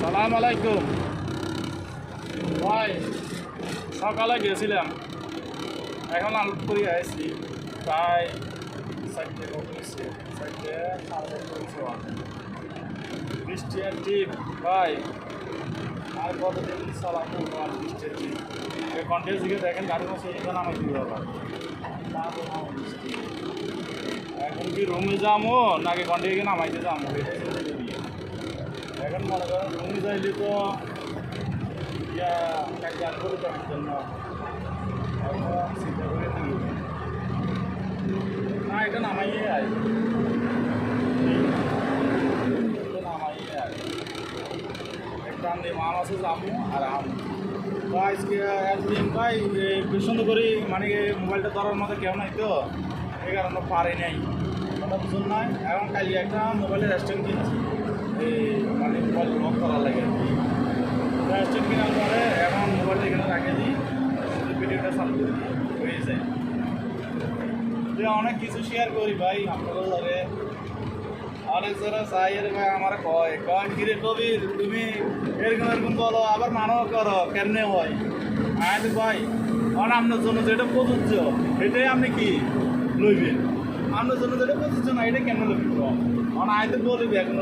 সালাম আলাইকুম ভাই। সকালে গেছিলাম, এখন আলু করে আসছি। প্রায় 4টে করেছে, 4টে সাড়ে 4 বৃষ্টি আর টিপ ভাই। আর কতদিন চালাবো আর বৃষ্টির টিপ কন্টিনিউস দিকে দেখেন গাড়ি মাসে এখানে আমার দিতে হবে। বৃষ্টি এখন কি রুমে যাবো নাকি কন্টিনিউ নামাইতে যাবো এটা চিন্তা করি। এখন মনে করেন রুমে যাইলে তো গান করে দেওয়ার জন্য চিন্তা করে নিই না, এটা নামাইয়ে আয়, নামাইয়ে আয় একটা মা মাসে যাবো আর আম। তো আজকে একদিন ভাই পছন্দ করি, মানে মোবাইলটা ধরার মতো কেউ নাই, তো এই কারণে পারে নাই, কথা বুঝুন নাই। এখন কালি একটা মোবাইলের স্ট্যান্ড কিনছি, এই মানে মোবাইল লক করার লাগে। স্ট্যান্ড কেনার পরে এখন মোবাইলটা এখানে রাখে দিই, ভিডিওটা চালু করি, হয়ে যায়। যে অনেক কিছু শেয়ার করি ভাই আপনাদের লগে। অনেক যারা চাই ভাই আমার কয় কিরে কবির তুমি এরকম এরকম বলো, আবার মানও করো, কেমনে হয়? আয় ভাই আপনার জন্য যেটা প্রযোজ্য এটাই আপনি কি লইবেন, আপনার জন্য যেটা প্রযোজ্য না এটা কেন লইবেন? আয় তো বলবি এখন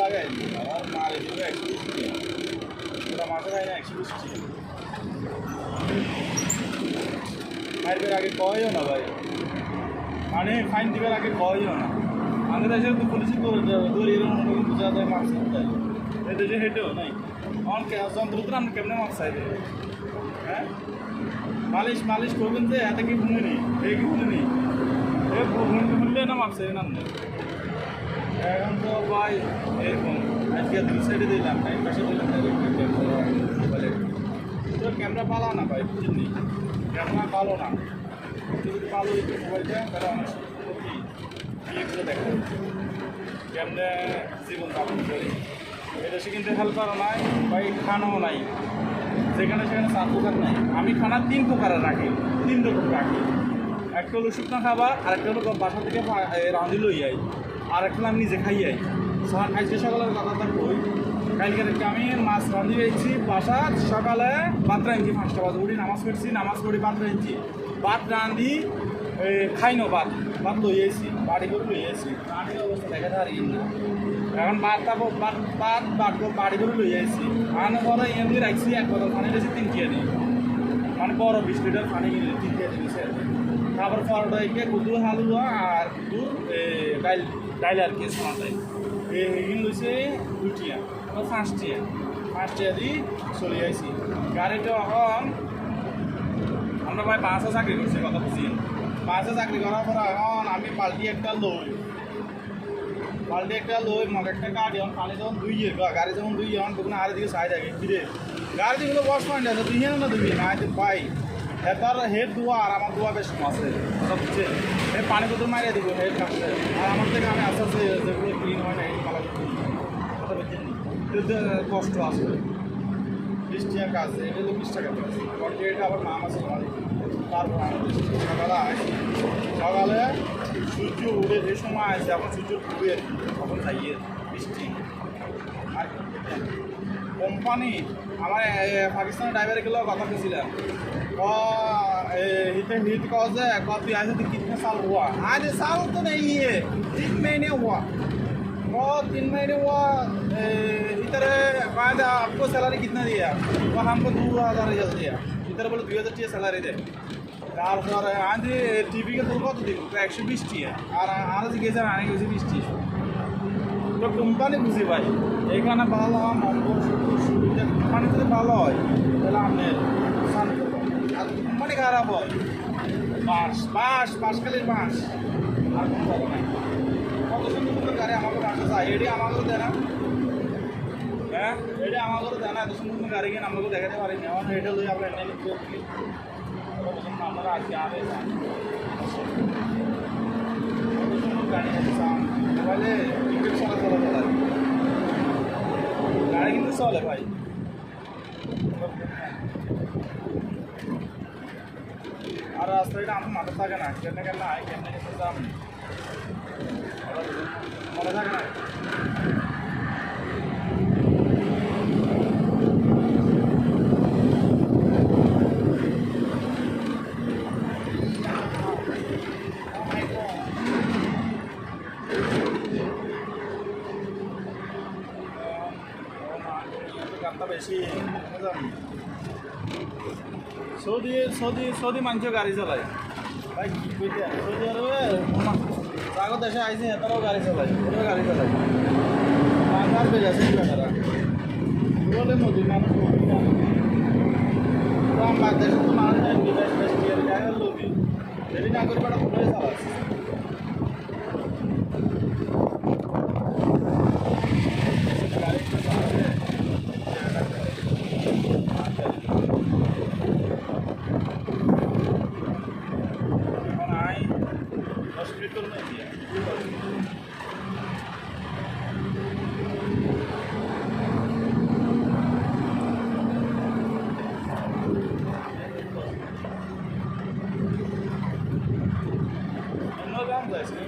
লাগাই আর মারে দিবে 120 টাকা, মাসে যায় না 120 টাকা। মারবের আগে কয়ও না ভাই, মানে ফাইন দিবার আগে কয়ও না। আমাদের দেশে তো পুলিশই করে দৌড় এরকম বোঝা যায় মাছ দেয়, এই দেশে হেঁটেও নাই। অনেক যন্ত্র আপনি কেমনে মাছ চাইবে? হ্যাঁ মালিশ মালিশ করবেন যে এত কি ভুলে নেই, এই কি ভুলে নেই, ভুললে না মাছ চাইবেন আপনি। এখন তো ভাই এরকম আজকে 2 সাইডে দিলাম, টাইম পাশে দিলাম, তো ক্যামেরা পালা না ভাই, বুঝলি ক্যামেরা পালো না, যদি পালো একটু মোবাইলটা তাহলে অনেক ইয়েগুলো দেখা যাচ্ছে কেমনে জীবন যাপন করি। এদেশে কিন্তু হেল্পারও নাই ভাই, খানাও নাই, যেখানে সেখানে 4 প্রকার নাই। আমি খানা 3 প্রকারের রাখি, 3 রকম রাখি। একটা হলো শুকনো খাবার, আরেকটা হলো বাসা থেকে রাঁধি লই যাই, আর একটা আমি নিজে খাই যাই। আজকে সকালের কথাটা কই, কালকে আমি মাছ রাঁধি পেয়েছি বাসা, সকালে ভাত রাঁধছি 5টা বাজে উঠি, নামাজ পড়ছি, নামাজ পড়ি ভাত রাঁধছি, ভাত রাঁধি খাইনো ভাত ভাত লই যাইছি, বাড়ি করে লই যাইছি, রাঁধির অবস্থা দেখা থাকি না। এখন ভাতটা বাড়ি করে লই যাইছি, আনার পরে এমনি রাখছি 1 বোতল পানি দিয়েছি 3 কেজি দিই, মানে বড় 20 লিটার পানি কিনে 3 কেজি দিয়েছে। তারপর পরোটা একে কুদুর হালুয়া আর কুদুর ডাইল আর কি সমাটাই এই লইছে 2 টিয়া, 5 টিয়া দিই চলে যাইছি। গাড়িটা এখন আমরা ভাই 5 চাকরি করছি, কথা বুঝি 5 চাকরি করার পর এখন আমি বালতি একটা লই মগ একটা গাড়ি, এখন পানি যখন ধুইয়ে গাড়ি যখন ধুইয়ে এখন তখন আর দিকে সাইড আগে ফিরে গাড়ি যেগুলো বস পয়েন্ট আছে তুই না ধুবি না ভাই, এটার হেড ধোয়া আর আমার ধোয়া বেশ আছে, কথা বুঝছে। এই পানি বোতল মারিয়ে দিব হেড কাটছে, আর আমার থেকে আমি আস্তে আস্তে যেগুলো ক্লিন হয় না এই পালা কথা বুঝছেন, কষ্ট আছে। 20 টাকা কাজ, এটা হলো 20 টাকা কাজ, এটা আবার নাম আছে আমার। তারপর সকালে সূর্য উঠে যে সময় আছে, এখন সূর্য ডুবে তখন খাইয়ে বৃষ্টি। আর কোম্পানি আমার পাকিস্তানের ড্রাইভারে গেলেও কথা বলছিলাম, हिट कॉज है कॉपी आए थे कितने साल हुआ? आज साल तो नहीं है, 3 महीने हुआ, और 3 महीने हुआ। इधर बाद आपको सैलरी कितना दिया? वो हमको 2000 रिजल्ट दिया, इधर बोले 2000 सैलरी दे। তারপর আজ টিভিকে তোর কত দিব? 120 টিয়া, আর আজ গেছে আনে গেছে 20 টিয়া। তো কোম্পানি বুঝি ভাই, এখানে ভালো সুবিধা, কোম্পানি যদি ভালো হয় তাহলে আপনার আর কোম্পানি খারাপ হয় বাঁশখালির বাঁশ আর কোনো কথা নাই। কত সুন্দর গাড়ি আমাকে বাসা চাই, এটি আমাকেও দেয় না, হ্যাঁ এটি আমাকেও দেয় না, এত সুন্দর গাড়ি কিনে আমাকেও দেখাতে পারি না। এখন এটা লই আমরা এনে আপনারা আজকে আগে গাড়ি মোবাইলে টিকিট চলাচল গাড়ি কিন্তু চলে ভাই। আর রাস্তাটা আমার মাথা থাকে না কেন কেন আয় কেন কেন দাম মনে থাকে না গানটা বেশি সৌদি মানুষ গাড়ি চালায় ভাই কি কইতে সৌদি আরবে আগত দেশে আইসি এতারাও গাড়ি চালায় ওরা গাড়ি চালায় বাংলার বেজ আছে বেটারা বলে মোদি মানুষ বাংলাদেশে তো মানুষ বিদেশ দেশ দিয়ে যায় লোভি যদি না করে বেটা ঘুরে চালাচ্ছে হসপিটাল নেই অন্য গান যাইছে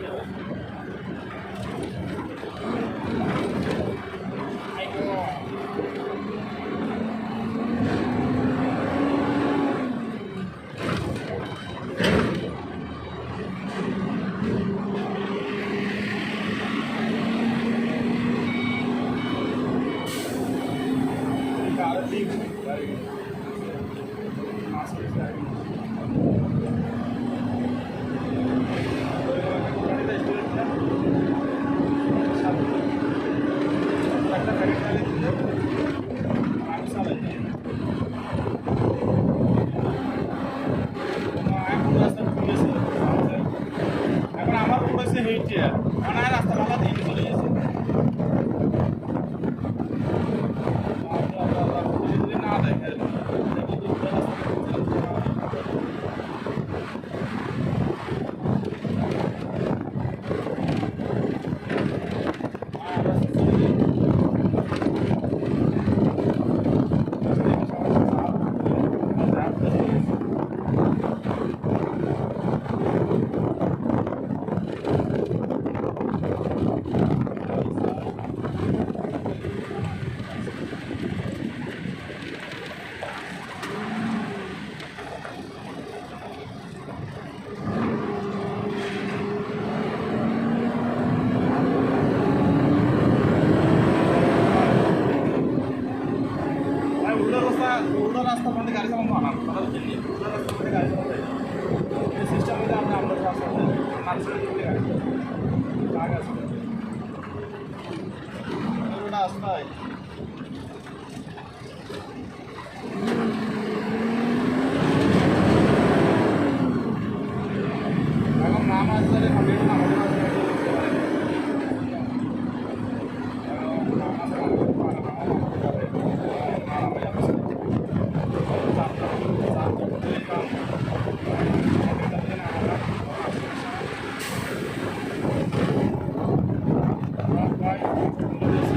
এখন আমার পড়েছে হেঁটে মানে রাস্তা ভালো দিয়ে চলে গেছে না দেখে উল্টো রাস্তা মানে গাড়ি চালানো আনা তারা দিল্লি উল্টো রাস্তা মানে গাড়ি চালানো যায় এই সিস্টেম হলে আমরা আমরা রাস্তা মানুষের দিকে গাড়ি কাজ আছে ওটা রাস্তায় এখন নাম আসলে কমপ্লিট না আমাদের Bye.